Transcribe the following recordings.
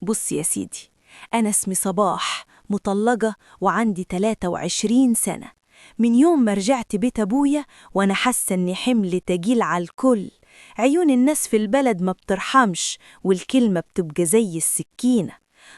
بص يا سيدي، أنا اسمي صباح، مطلقة وعندي 23 سنة. من يوم ما رجعت بيت أبويا وأنا حاسة إني حمل تقيل على الكل. عيون الناس في البلد ما بترحمش، والكلمة بتبقى زي السكينة.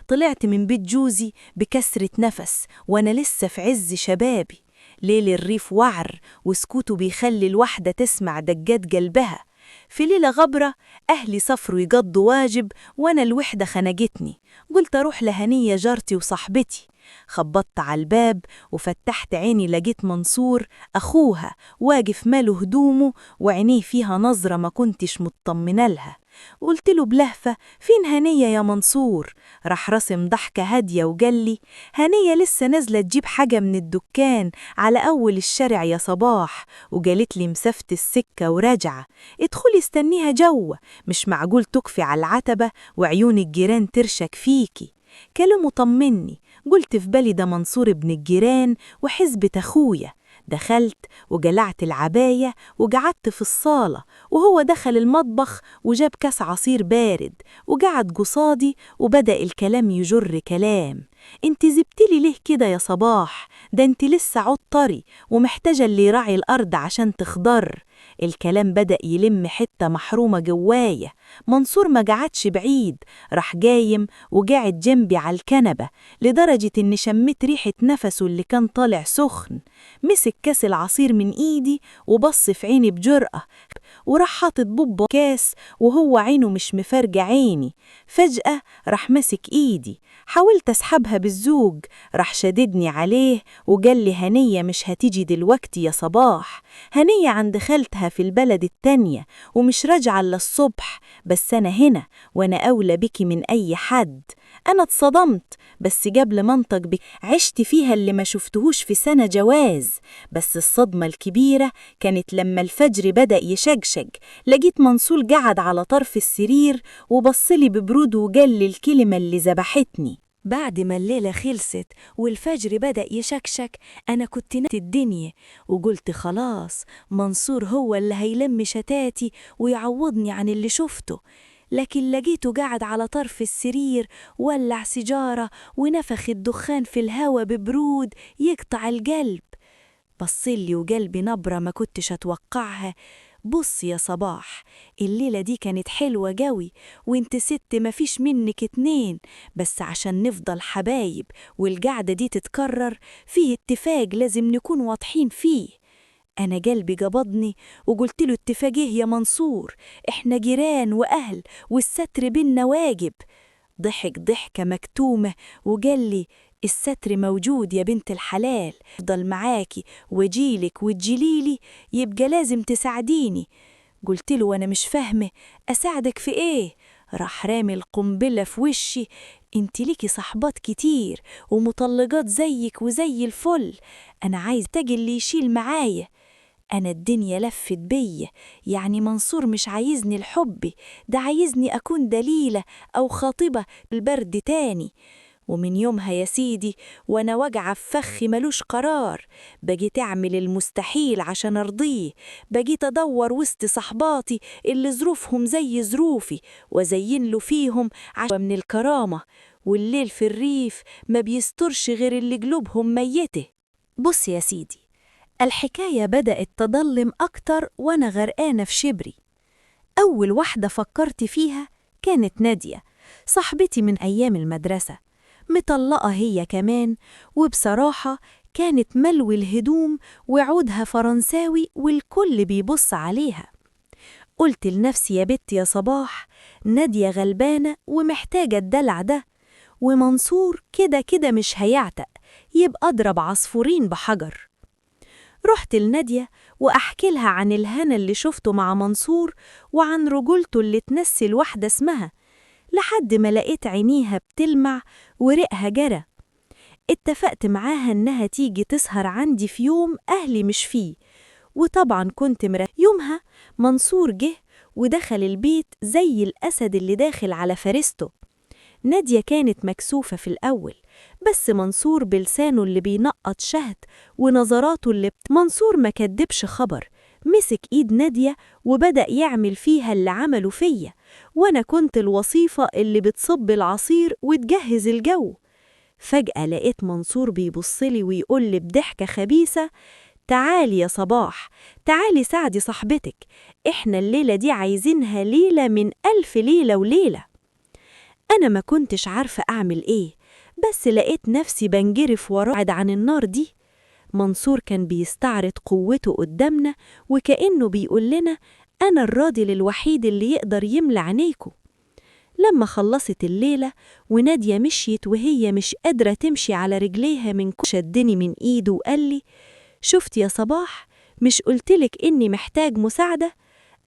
طلعت من بيت جوزي بكسرة نفس وأنا لسه في عز شبابي. ليل الريف وعر وسكوته بيخلي الواحدة تسمع دقات قلبها. في ليلة غبرة أهلي سافروا يقضوا واجب وأنا الوحدة خنقتني. قلت أروح لهنية جارتي وصاحبتي. خبطت على الباب وفتحت عيني لقيت منصور أخوها واقف ماله هدومه وعينيه فيها نظرة ما كنتش مطمنة لها. قلت له بلهفة: فين هنية يا منصور؟ راح رسم ضحكة هادية وقال لي: هنية لسه نازلة تجيب حاجة من الدكان على أول الشارع يا صباح، وقالت لي مسافة السكة وراجعة، ادخلي استنيها جوه، مش معقول تكفي على العتبة وعيون الجيران ترشك فيكي. كلامه طمني. قلت في بالي ده منصور ابن الجيران وحزبة أخويا. دخلت وجلعت العباية وقعدت في الصالة، وهو دخل المطبخ وجاب كاس عصير بارد وقعد قصادي وبدأ الكلام يجر كلام: انت زبتلي ليه كده يا صباح؟ ده انت لسه عود طري ومحتاجة اللي يراعي الأرض عشان تخضر. الكلام بدأ يلم حتة محرومة جوايا. منصور ما قعدش بعيد، راح جايم وقعد جنبي على الكنبة لدرجة إني شميت ريحة نفسه اللي كان طالع سخن. مسك كاس العصير من إيدي وبص في عيني بجرأة، وراح حاطط بوب كاس وهو عينه مش مفرجة عيني. فجأة راح مسك إيدي، حاولت أسحبها بالزوج، راح شددني عليه وقال لي: هنية مش هتيجي دلوقتي يا صباح، هنية عند خالتها في البلد التانية ومش راجعة إلا الصبح، بس أنا هنا وأنا أولى بك من أي حد. أنا اتصدمت، بس قبل منطق بك عشت فيها اللي ما شفتهوش في سنة جواز. بس الصدمة الكبيرة كانت لما الفجر بدأ يشقشق، لقيت منصور قعد على طرف السرير وبصلي ببرود وقال لي الكلمة اللي ذبحتني. بعد ما الليلة خلصت والفجر بدأ يشكشك، أنا كنت نسيت الدنيا وقلت خلاص منصور هو اللي هيلم شتاتي ويعوضني عن اللي شفته. لكن لقيته قاعد على طرف السرير ولع سيجارة ونفخ الدخان في الهوا ببرود يقطع القلب. بصلي وقلبي نبرة ما كنتش أتوقعها: بص يا صباح، الليلة دي كانت حلوة قوي وانت ست مفيش منك اتنين، بس عشان نفضل حبايب والقعدة دي تتكرر فيه اتفاق لازم نكون واضحين فيه. أنا قلبي قبضني وقلت له: اتفاق ايه يا منصور؟ احنا جيران وأهل والستر بينا واجب. ضحك ضحكة مكتومة وقال لي: الستر موجود يا بنت الحلال، افضل معاكي وجيلك وتجيليلي، يبقى لازم تساعديني. قلت له: وانا مش فاهمة اساعدك في ايه؟ راح رامي القنبلة في وشي: انت ليكي صحبات كتير ومطلقات زيك وزي الفل، انا عايز تاجي اللي يشيل معايا. أنا الدنيا لفت بيا، يعني منصور مش عايزني لحبي، ده عايزني أكون دليلة أو خاطبة البرد تاني. ومن يومها يا سيدي وأنا واجعة في فخي ملوش قرار، بقيت أعمل المستحيل عشان أرضيه، بقيت أدور وسط صحباتي اللي ظروفهم زي ظروفي وزين له فيهم عشان من الكرامة، والليل في الريف ما بيسترش غير اللي قلوبهم ميته. بص يا سيدي، الحكاية بدأت تضلم أكتر وأنا غرقانة في شبري. أول واحدة فكرت فيها كانت نادية، صاحبتي من أيام المدرسة، مطلقة هي كمان، وبصراحة كانت ملوي الهدوم وعودها فرنساوي والكل بيبص عليها. قلت لنفسي: يا بنت يا صباح، نادية غلبانة ومحتاجة الدلع ده، ومنصور كده كده مش هيعتق، يبقى أضرب عصفورين بحجر. رحت لنادية وأحكي لها عن الهنا اللي شفته مع منصور وعن رجولته اللي تنسي الواحدة اسمها، لحد ما لقيت عينيها بتلمع ورقها جرى. اتفقت معاها إنها تيجي تسهر عندي في يوم أهلي مش فيه، وطبعا كنت يومها منصور جه ودخل البيت زي الأسد اللي داخل على فريسته. نادية كانت مكسوفة في الأول، بس منصور بلسانه اللي بينقط شهد ونظراته منصور ما كدبش خبر، مسك إيد نادية وبدأ يعمل فيها اللي عمله فيا، وأنا كنت الوصيفة اللي بتصب العصير وتجهز الجو. فجأة لقيت منصور بيبصلي ويقولي بضحكة خبيثة: تعالي يا صباح، تعالي ساعدي صاحبتك، إحنا الليلة دي عايزينها ليلة من 1000 ليلة وليلة. أنا ما كنتش عارفة أعمل إيه، بس لقيت نفسي بنجرف وراعد عن النار دي. منصور كان بيستعرض قوته قدامنا وكأنه بيقول لنا: أنا الراجل الوحيد اللي يقدر يملى عينيكوا. لما خلصت الليلة ونادية مشيت وهي مش قادرة تمشي على رجليها من شدني من إيده وقال لي: شفت يا صباح، مش قلتلك إني محتاج مساعدة؟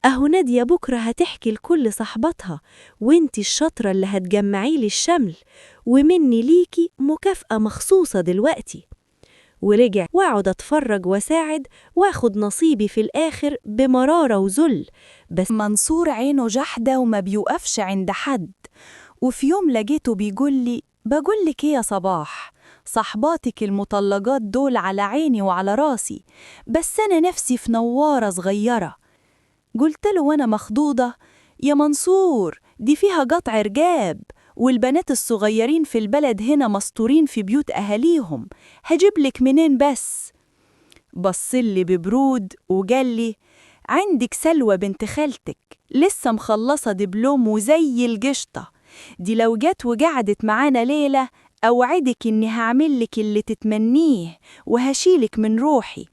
أهو نادية بكرة هتحكي لكل صحباتها، وإنتي الشاطرة اللي هتجمعيلي الشمل، ومني ليكي مكافأة مخصوصة دلوقتي. ورجع واقعد أتفرج وساعد واخد نصيبي في الآخر بمرارة وذل. بس منصور عينه جحدة وما بيوقفش عند حد، وفي يوم لقيته بيقولي: بقولك إيه يا صباح، صحباتك المطلقات دول على عيني وعلى راسي، بس أنا نفسي في نوارة صغيرة. قلت له وأنا مخضوضة: يا منصور، دي فيها قطع رجاب، والبنات الصغيرين في البلد هنا مستورين في بيوت أهاليهم، هجيبلك منين بس؟ بصلي ببرود وقال لي: عندك سلوى بنت خالتك لسه مخلصة دبلوم وزي القشطة، دي لو جت وقعدت معانا ليلة أوعدك إني هعملك اللي تتمنيه وهشيلك من روحي.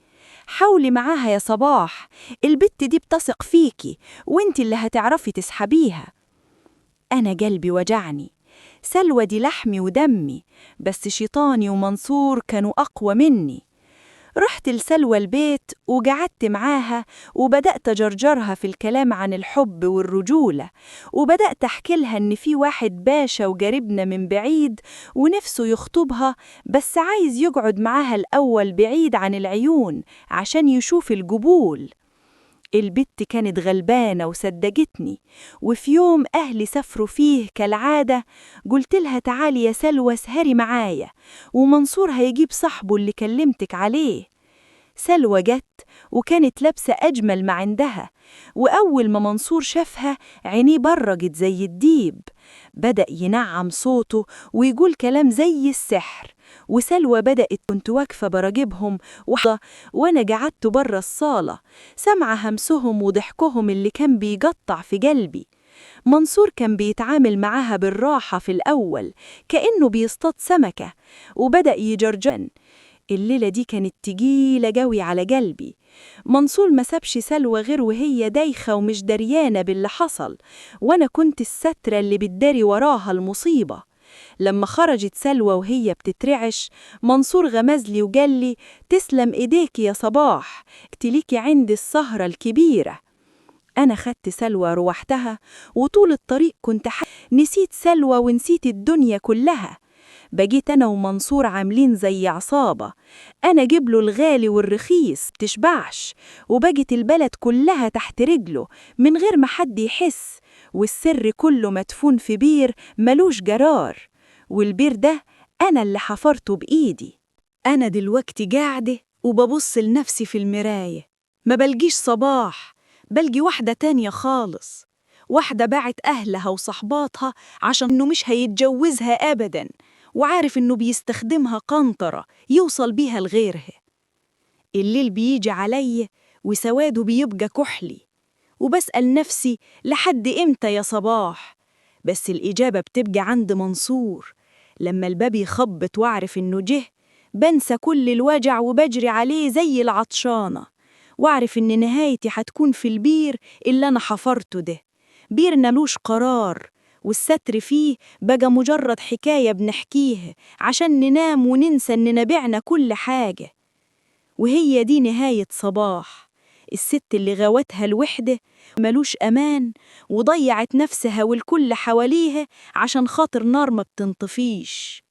حاولي معاها يا صباح، البت دي بتثق فيكي وانت اللي هتعرفي تسحبيها. أنا قلبي وجعني، سلوى دي لحمي ودمي، بس شيطاني ومنصور كانوا أقوى مني. رحت لسلوى البيت وقعدت معاها وبدأت أجرجرها في الكلام عن الحب والرجولة، وبدأت أحكي لها إن في واحد باشا وقريبنا من بعيد ونفسه يخطبها، بس عايز يقعد معاها الأول بعيد عن العيون عشان يشوف القبول. البت كانت غلبانة وصدقتني، وفي يوم أهلي سافروا فيه كالعادة قلت لها: تعالي يا سلوى سهري معايا، ومنصور هيجيب صاحبه اللي كلمتك عليه. سلوى جت وكانت لابسة أجمل ما عندها، وأول ما منصور شافها عينيه برجت زي الديب، بدأ ينعم صوته ويقول كلام زي السحر. وسلوى بدأت، كنت واقفة براجبهم وأنا قعدت برا الصالة سمع همسهم وضحكهم اللي كان بيقطع في قلبي. منصور كان بيتعامل معاها بالراحة في الأول كأنه بيصطاد سمكة، وبدأ يجرجن. الليلة دي كانت تقيلة قوي على قلبي. منصور ما سابش سلوى غير وهي دايخة ومش دريانة باللي حصل، وأنا كنت السترة اللي بتداري وراها المصيبة. لما خرجت سلوى وهي بتترعش، منصور غمزلي وقال لي: تسلم إيديك يا صباح، اكتليكي عندي السهرة الكبيرة. أنا خدت سلوى روحتها، وطول الطريق كنت نسيت سلوى ونسيت الدنيا كلها. بقيت أنا ومنصور عاملين زي عصابة، أنا جبله الغالي والرخيص تشبعش، وبقت البلد كلها تحت رجله من غير ما حد يحس، والسر كله مدفون في بير ملوش جرار، والبير ده أنا اللي حفرته بإيدي. أنا دلوقتي قاعدة وببص لنفسي في المراية، ما بلقيش صباح، بلقي واحدة تانية خالص، واحدة باعت أهلها وصحباتها عشان إنه مش هيتجوزها أبداً، وعارف إنه بيستخدمها قنطرة يوصل بيها لغيرها. الليل بيجي علي وسواده بيبقى كحلي، وبسأل نفسي: لحد إمتى يا صباح؟ بس الإجابة بتبقى عند منصور. لما الباب يخبط وأعرف إنه جه، بنسى كل الوجع وبجري عليه زي العطشانة، وأعرف إن نهايتي هتكون في البير اللي أنا حفرته ده، بير ملوش قرار، والستر فيه بقى مجرد حكاية بنحكيها عشان ننام وننسى إننا بعنا كل حاجة. وهي دي نهاية صباح، الست اللي غاوتها الوحدة ملوش أمان، وضيعت نفسها والكل حواليها عشان خاطر نار ما بتنطفيش.